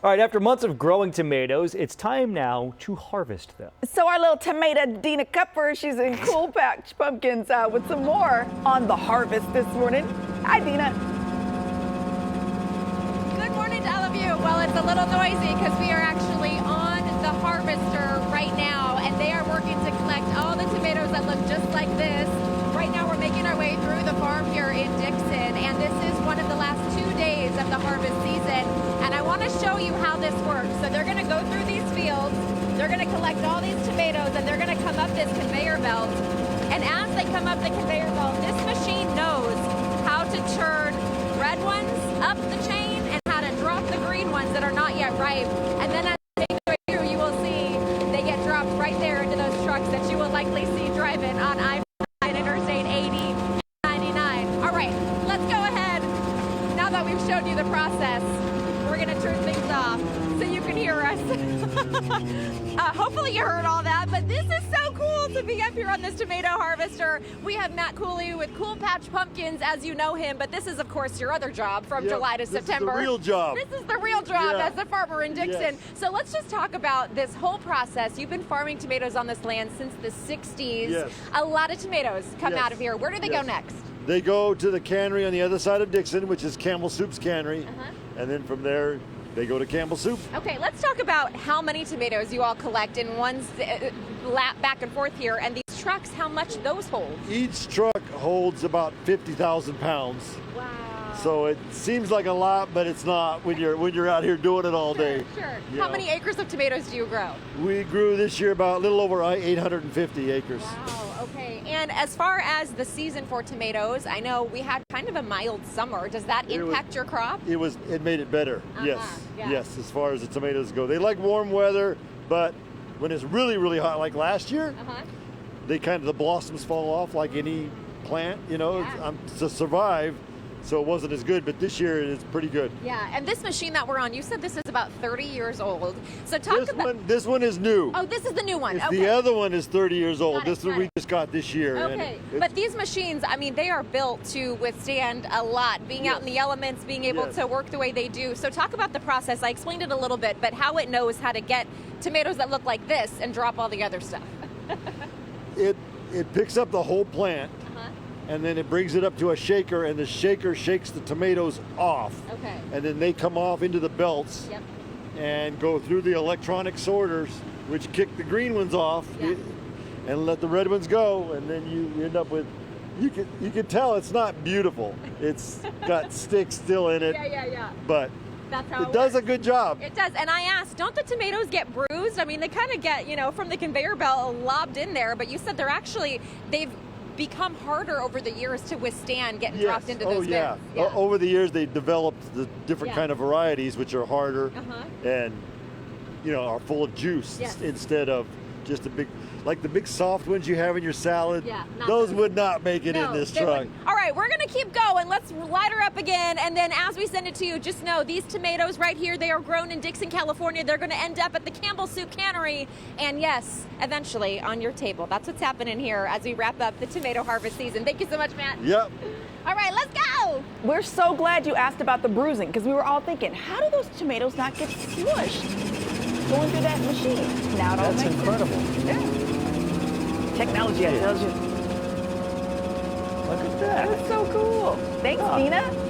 All right, after months of growing tomatoes, it's time now to harvest them. So our little tomato Dina Kupfer, she's in Cool Patch Pumpkins with some more on the harvest this morning. Hi, Dina. Good morning to all of you. Well, it's a little noisy because we are actually on the harvester right now, and they are working to collect all the tomatoes that look just like this. Right now, we're making our way through the farm here in Dixon, and this is one of the last 2 days of the harvest season. And I want to show you how this works. So they're going to go through these fields, they're going to collect all these tomatoes, and they're going to come up this conveyor belt. And as they come up the conveyor belt, this machine knows how to turn red ones up the chain and how to drop the green ones that are not yet ripe. And then as they make their way through, you will see they get dropped right there into those trucks that you will likely see driving on I-5 and Interstate 80 and 99. All right, let's go ahead. Now that we've showed you the process, we're going to turn things off so you can hear us. Hopefully you heard all that, but this is so cool to be up here on this tomato harvester. We have Matt Cooley with Cool Patch Pumpkins, as you know him, but this is, of course, your other job from July to September. This is the real job. This is the real job as a farmer in Dixon. Yes. So let's just talk about this whole process. You've been farming tomatoes on this land since the 60s. Yes. A lot of tomatoes come Yes. out of here. Where do they go next? They go to the cannery on the other side of Dixon, which is Campbell Soup's cannery. And then from there, they go to Campbell Soup. Okay, let's talk about how many tomatoes you all collect in one lap back and forth here, and these trucks, how much those hold. Each truck holds about 50,000 pounds. Wow. So it seems like a lot, but it's not when you're out here doing it all day. Sure. You How know. many acres of tomatoes do you grow? We grew this year about a little over 850 acres. Wow, okay. And as far as the season for tomatoes, I know we had kind of a mild summer. Does that impact your crop? It made it better. Yes. Yeah. Yes, as far as the tomatoes go. They like warm weather, but when it's really, really hot, like last year, the blossoms fall off like any plant, to survive. So it wasn't as good, but this year it's pretty good. Yeah, and this machine that we're on, you said this is about 30 years old. So talk about... This one is new. Oh, this is the new one. The other one is 30 years old. This one got we it. just got this year. Okay, but these machines, I mean, they are built to withstand a lot, being out in the elements, being able to work the way they do. So talk about the process. I explained it a little bit, but how it knows how to get tomatoes that look like this and drop all the other stuff. It picks up the whole plant. And then it brings it up to a shaker, and the shaker shakes the tomatoes off. Okay. And then they come off into the belts and go through the electronic sorters, which kick the green ones off and let the red ones go. And then you end up with, you can tell it's not beautiful. It's got sticks still in it. But that's how it does a good job. It does. And I asked, don't the tomatoes get bruised? I mean, they kind of get, from the conveyor belt lobbed in there, but you said they've become harder over the years to withstand getting dropped into those bins. Over the years they developed the different kind of varieties which are harder and are full of juice instead of just a big, like the big soft ones you have in your salad. Those would not make it in this truck. All right, we're gonna keep going. Let's light her up again, and then as we send it to you, just know these tomatoes right here, they are grown in Dixon, California. They're gonna end up at the Campbell Soup Cannery, and yes, eventually on your table. That's what's happening here as we wrap up the tomato harvest season. Thank you so much, Matt. Yep. All right, let's go. We're so glad you asked about the bruising, because we were all thinking, how do those tomatoes not get smushed going through that machine? Now it all makes sense. That's incredible. Yeah. Technology, I tell you. Look at that. That's so cool. Thanks, Dina.